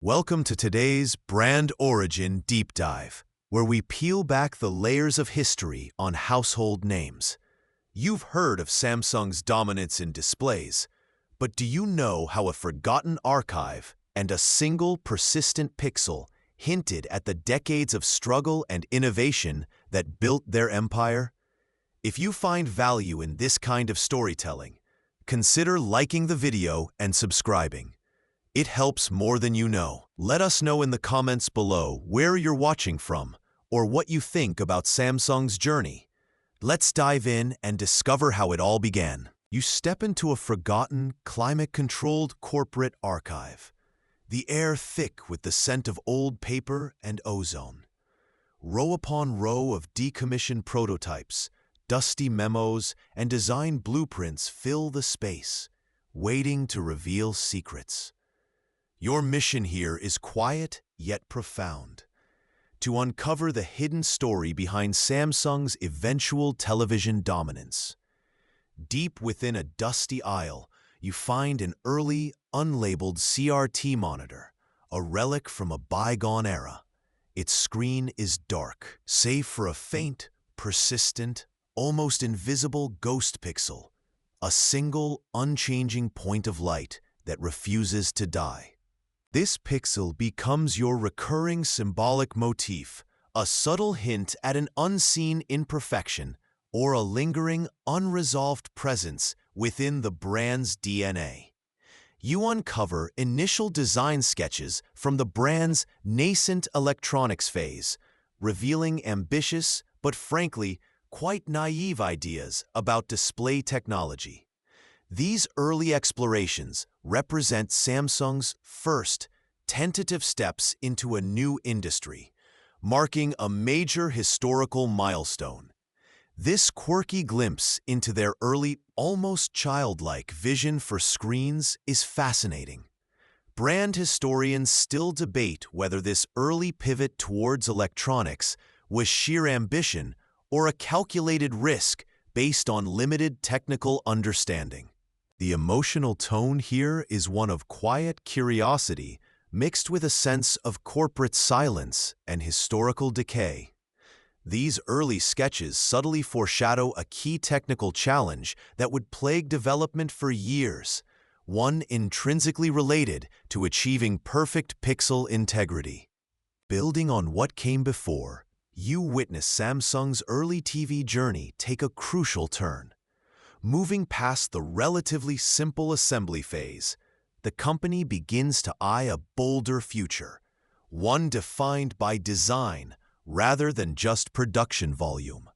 Welcome to today's Brand Origin Deep Dive, where we peel back the layers of history on household names. You've heard of Samsung's dominance in displays, but do you know how a forgotten archive and a single persistent pixel hinted at the decades of struggle and innovation that built their empire? If you find value in this kind of storytelling, consider liking the video and subscribing. It helps more than you know. Let us know in the comments below where you're watching from or what you think about Samsung's journey. Let's dive in and discover how it all began. You step into a forgotten, climate-controlled corporate archive, the air thick with the scent of old paper and ozone. Row upon row of decommissioned prototypes, dusty memos, and design blueprints fill the space, waiting to reveal secrets. Your mission here is quiet yet profound: to uncover the hidden story behind Samsung's eventual television dominance. Deep within a dusty aisle, you find an early, unlabeled CRT monitor, a relic from a bygone era. Its screen is dark, save for a faint, persistent, almost invisible ghost pixel, a single, unchanging point of light that refuses to die. This pixel becomes your recurring symbolic motif, a subtle hint at an unseen imperfection or a lingering, unresolved presence within the brand's DNA. You uncover initial design sketches from the brand's nascent electronics phase, revealing ambitious but frankly quite naive ideas about display technology. These early explorations represent Samsung's first tentative steps into a new industry, marking a major historical milestone. This quirky glimpse into their early, almost childlike vision for screens is fascinating. Brand historians still debate whether this early pivot towards electronics was sheer ambition or a calculated risk based on limited technical understanding. The emotional tone here is one of quiet curiosity mixed with a sense of corporate silence and historical decay. These early sketches subtly foreshadow a key technical challenge that would plague development for years, one intrinsically related to achieving perfect pixel integrity. Building on what came before, you witness Samsung's early TV journey take a crucial turn. Moving past the relatively simple assembly phase, the company begins to eye a bolder future, one defined by design rather than just production volume.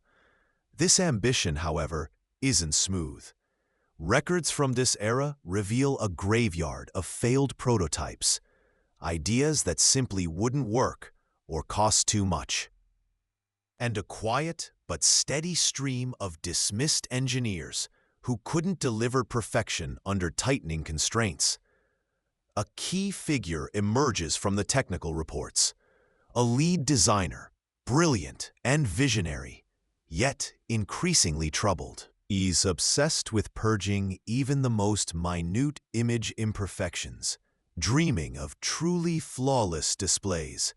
This ambition, however, isn't smooth. Records from this era reveal a graveyard of failed prototypes, ideas that simply wouldn't work or cost too much, and a quiet but steady stream of dismissed engineers who couldn't deliver perfection under tightening constraints. A key figure emerges from the technical reports, a lead designer, brilliant and visionary, yet increasingly troubled. He's obsessed with purging even the most minute image imperfections, dreaming of truly flawless displays.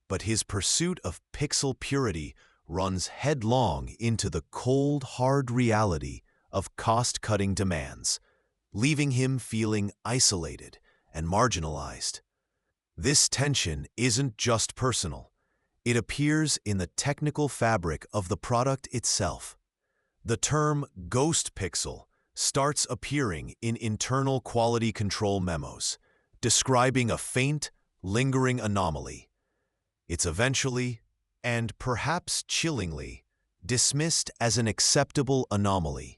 But his pursuit of pixel purity runs headlong into the cold, hard reality of cost-cutting demands, leaving him feeling isolated and marginalized. This tension isn't just personal. It appears in the technical fabric of the product itself. The term ghost pixel starts appearing in internal quality control memos, describing a faint, lingering anomaly. It's eventually, and perhaps chillingly, dismissed as an acceptable anomaly.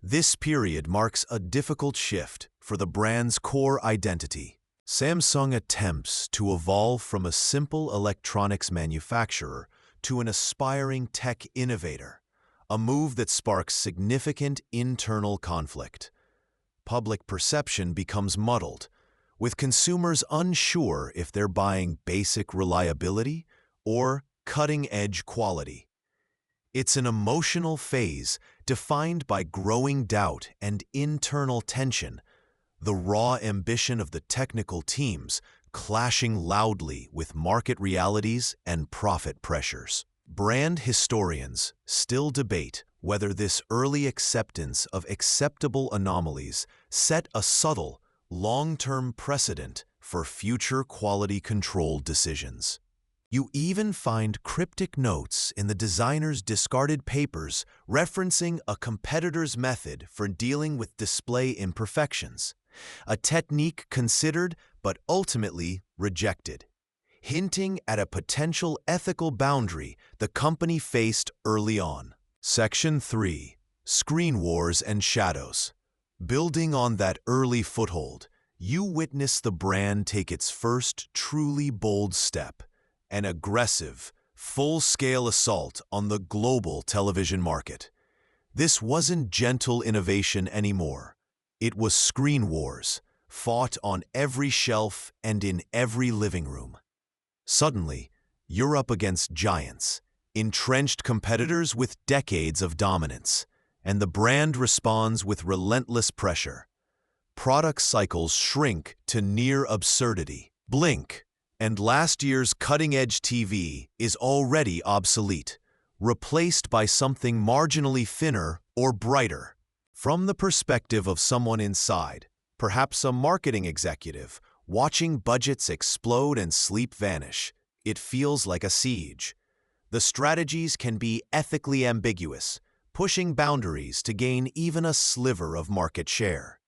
This period marks a difficult shift for the brand's core identity. Samsung attempts to evolve from a simple electronics manufacturer to an aspiring tech innovator, a move that sparks significant internal conflict. Public perception becomes muddled, with consumers unsure if they're buying basic reliability or cutting-edge quality. It's an emotional phase defined by growing doubt and internal tension, the raw ambition of the technical teams clashing loudly with market realities and profit pressures. Brand historians still debate whether this early acceptance of acceptable anomalies set a subtle, long-term precedent for future quality control decisions. You even find cryptic notes in the designer's discarded papers referencing a competitor's method for dealing with display imperfections, a technique considered but ultimately rejected, hinting at a potential ethical boundary the company faced early on. Section 3. Screen Wars and Shadows. Building on that early foothold, you witness the brand take its first truly bold step, an aggressive, full-scale assault on the global television market. This wasn't gentle innovation anymore. It was screen wars, fought on every shelf and in every living room. Suddenly, you're up against giants, entrenched competitors with decades of dominance, and the brand responds with relentless pressure. Product cycles shrink to near absurdity. Blink, and last year's cutting-edge TV is already obsolete, replaced by something marginally thinner or brighter. From the perspective of someone inside, perhaps a marketing executive, watching budgets explode and sleep vanish, it feels like a siege. The strategies can be ethically ambiguous, pushing boundaries to gain even a sliver of market share.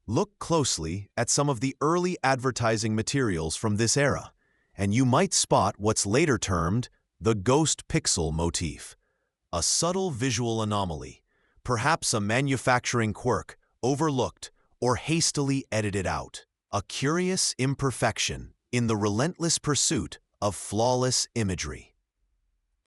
Look closely at some of the early advertising materials from this era, and you might spot what's later termed the ghost pixel motif, a subtle visual anomaly, perhaps a manufacturing quirk, overlooked or hastily edited out, a curious imperfection in the relentless pursuit of flawless imagery.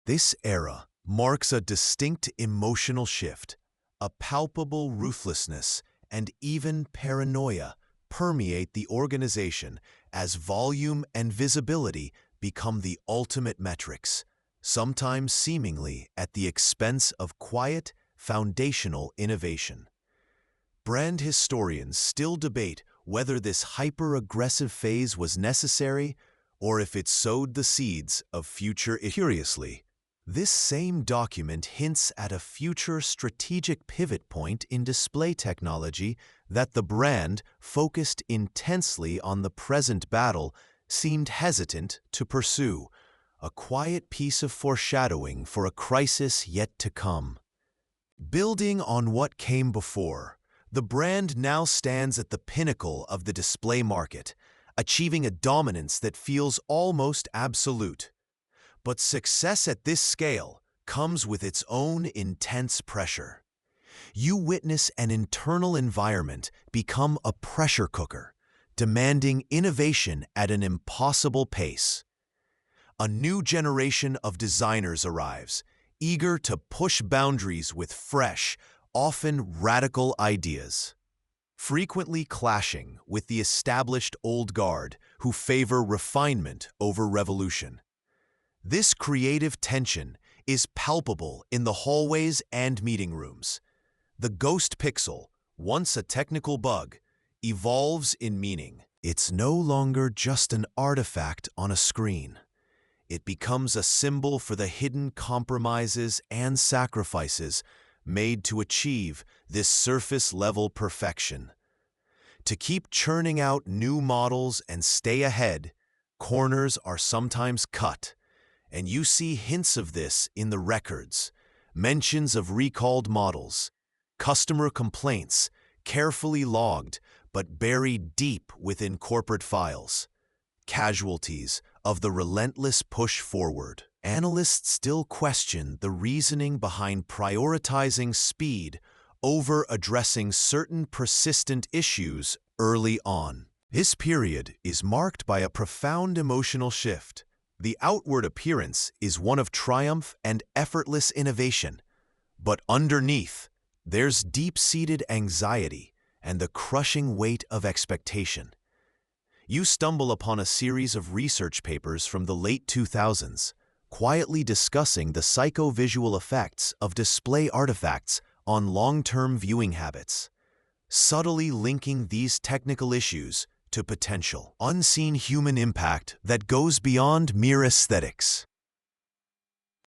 This era marks a distinct emotional shift, a palpable ruthlessness and even paranoia permeate the organization as volume and visibility become the ultimate metrics, sometimes seemingly at the expense of quiet, foundational innovation. Brand historians still debate whether this hyper-aggressive phase was necessary or if it sowed the seeds of future. Curiously, this same document hints at a future strategic pivot point in display technology that the brand, focused intensely on the present battle, seemed hesitant to pursue, a quiet piece of foreshadowing for a crisis yet to come. Building on what came before, the brand now stands at the pinnacle of the display market, achieving a dominance that feels almost absolute. But success at this scale comes with its own intense pressure. You witness an internal environment become a pressure cooker, demanding innovation at an impossible pace. A new generation of designers arrives, eager to push boundaries with fresh, often radical ideas, frequently clashing with the established old guard who favor refinement over revolution. This creative tension is palpable in the hallways and meeting rooms. The ghost pixel, once a technical bug, evolves in meaning. It's no longer just an artifact on a screen. It becomes a symbol for the hidden compromises and sacrifices made to achieve this surface-level perfection. To keep churning out new models and stay ahead, corners are sometimes cut, and you see hints of this in the records, mentions of recalled models, customer complaints, carefully logged but buried deep within corporate files, casualties of the relentless push forward. Analysts still question the reasoning behind prioritizing speed over addressing certain persistent issues early on. This period is marked by a profound emotional shift. The outward appearance is one of triumph and effortless innovation, but underneath, there's deep-seated anxiety and the crushing weight of expectation. You stumble upon a series of research papers from the late 2000s, quietly discussing the psychovisual effects of display artifacts on long-term viewing habits, subtly linking these technical issues to potential, unseen human impact that goes beyond mere aesthetics.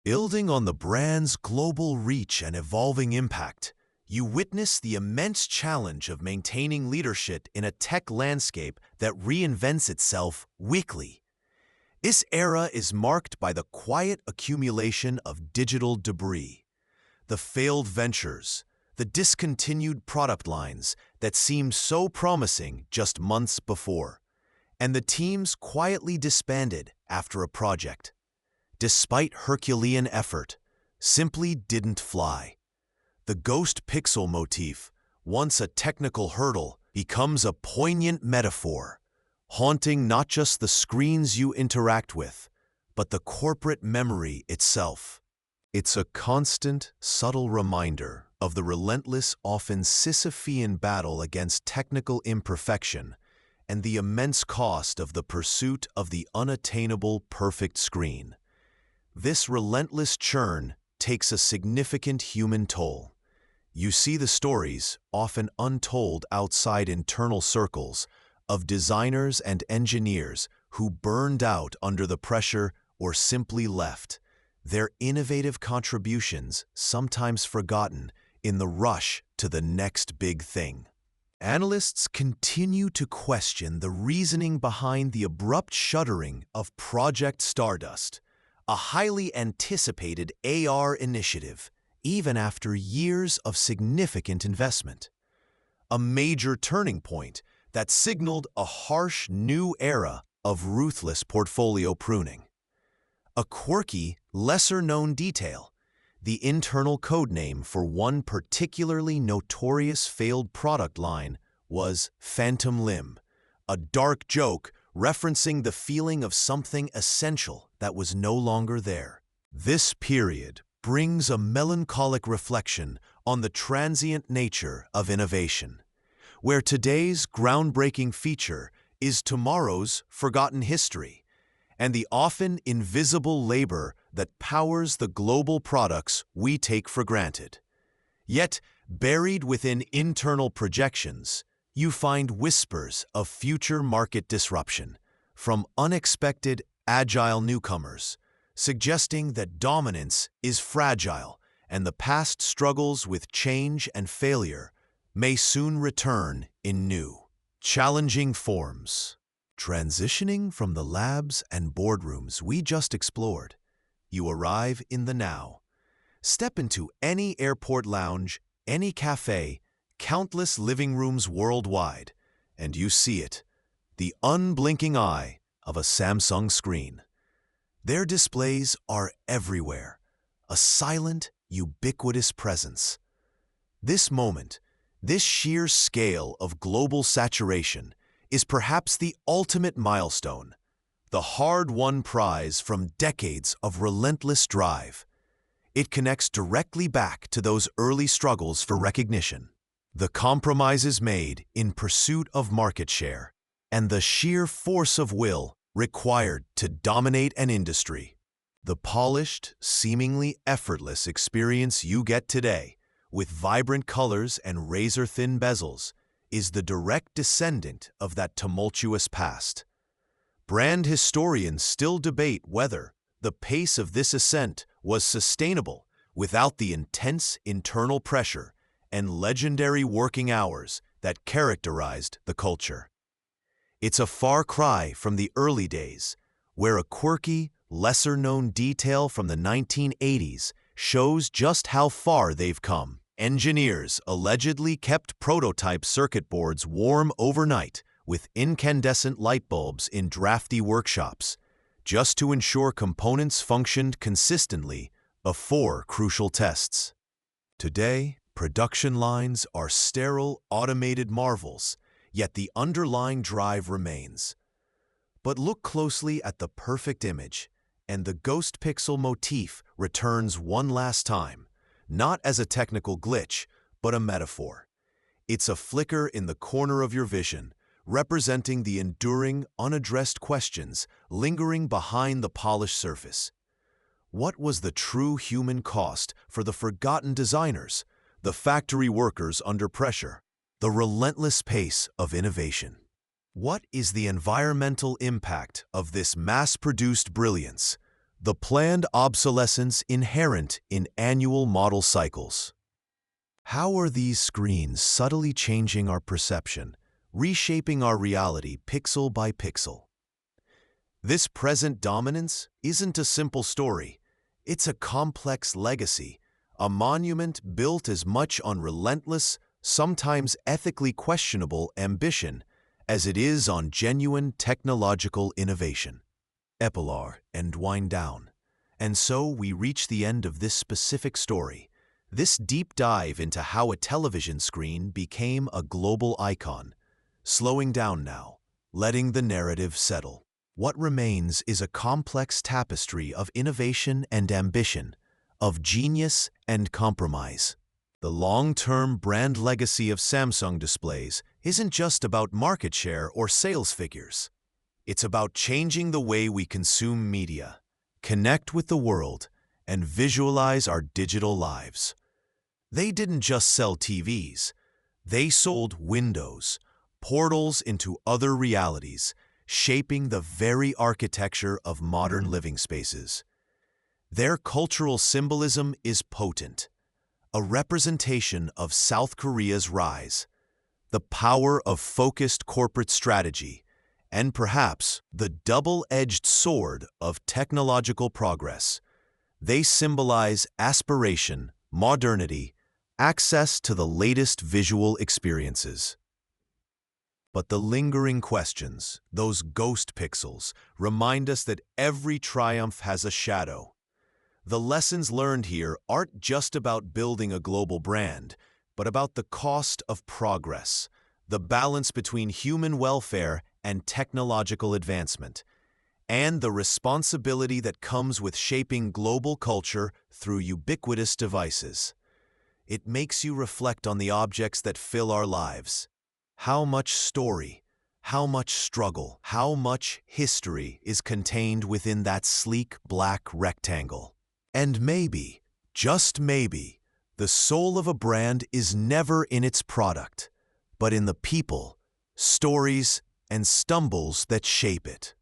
Building on the brand's global reach and evolving impact, you witness the immense challenge of maintaining leadership in a tech landscape that reinvents itself weekly. This era is marked by the quiet accumulation of digital debris, the failed ventures, the discontinued product lines that seemed so promising just months before, and the teams quietly disbanded after a project, despite Herculean effort, simply didn't fly. The ghost pixel motif, once a technical hurdle, becomes a poignant metaphor, haunting not just the screens you interact with, but the corporate memory itself. It's a constant, subtle reminder of the relentless, often Sisyphean battle against technical imperfection and the immense cost of the pursuit of the unattainable perfect screen. This relentless churn takes a significant human toll. You see the stories, often untold outside internal circles, of designers and engineers who burned out under the pressure or simply left, their innovative contributions sometimes forgotten in the rush to the next big thing. Analysts continue to question the reasoning behind the abrupt shuttering of Project Stardust, a highly anticipated AR initiative, even after years of significant investment. A major turning point that signaled a harsh new era of ruthless portfolio pruning. A quirky, lesser-known detail, the internal codename for one particularly notorious failed product line was Phantom Limb, a dark joke referencing the feeling of something essential that was no longer there. This period brings a melancholic reflection on the transient nature of innovation, where today's groundbreaking feature is tomorrow's forgotten history, and the often invisible labor that powers the global products we take for granted. Yet, buried within internal projections, you find whispers of future market disruption from unexpected, agile newcomers, suggesting that dominance is fragile and the past struggles with change and failure may soon return in new, challenging forms. Transitioning from the labs and boardrooms we just explored, you arrive in the now. Step into any airport lounge, any cafe, countless living rooms worldwide, and you see it, the unblinking eye of a Samsung screen. Their displays are everywhere, a silent, ubiquitous presence. This moment, this sheer scale of global saturation, is perhaps the ultimate milestone, the hard-won prize from decades of relentless drive. It connects directly back to those early struggles for recognition, the compromises made in pursuit of market share, and the sheer force of will required to dominate an industry. The polished, seemingly effortless experience you get today, with vibrant colors and razor-thin bezels, is the direct descendant of that tumultuous past. Brand historians still debate whether the pace of this ascent was sustainable without the intense internal pressure and legendary working hours that characterized the culture. It's a far cry from the early days, where a quirky, lesser-known detail from the 1980s shows just how far they've come. Engineers allegedly kept prototype circuit boards warm overnight with incandescent light bulbs in drafty workshops, just to ensure components functioned consistently before crucial tests. Today, production lines are sterile, automated marvels, yet the underlying drive remains. But look closely at the perfect image, and the ghost pixel motif returns one last time, not as a technical glitch, but a metaphor. It's a flicker in the corner of your vision, representing the enduring, unaddressed questions lingering behind the polished surface. What was the true human cost for the forgotten designers, the factory workers under pressure, the relentless pace of innovation? What is the environmental impact of this mass-produced brilliance, the planned obsolescence inherent in annual model cycles? How are these screens subtly changing our perception, reshaping our reality pixel by pixel? This present dominance isn't a simple story. It's a complex legacy, a monument built as much on relentless, sometimes ethically questionable ambition as it is on genuine technological innovation. Epilogue and wind down. And so we reach the end of this specific story, this deep dive into how a television screen became a global icon. Slowing down now, letting the narrative settle. What remains is a complex tapestry of innovation and ambition, of genius and compromise. The long-term brand legacy of Samsung displays isn't just about market share or sales figures. It's about changing the way we consume media, connect with the world, and visualize our digital lives. They didn't just sell TVs. They sold windows, portals into other realities, shaping the very architecture of modern living spaces. Their cultural symbolism is potent, a representation of South Korea's rise, the power of focused corporate strategy, and perhaps the double-edged sword of technological progress. They symbolize aspiration, modernity, access to the latest visual experiences. But the lingering questions, those ghost pixels, remind us that every triumph has a shadow. The lessons learned here aren't just about building a global brand, but about the cost of progress, the balance between human welfare and technological advancement, and the responsibility that comes with shaping global culture through ubiquitous devices. It makes you reflect on the objects that fill our lives. How much story, how much struggle, how much history is contained within that sleek black rectangle. And maybe, just maybe, the soul of a brand is never in its product, but in the people, stories, and stumbles that shape it.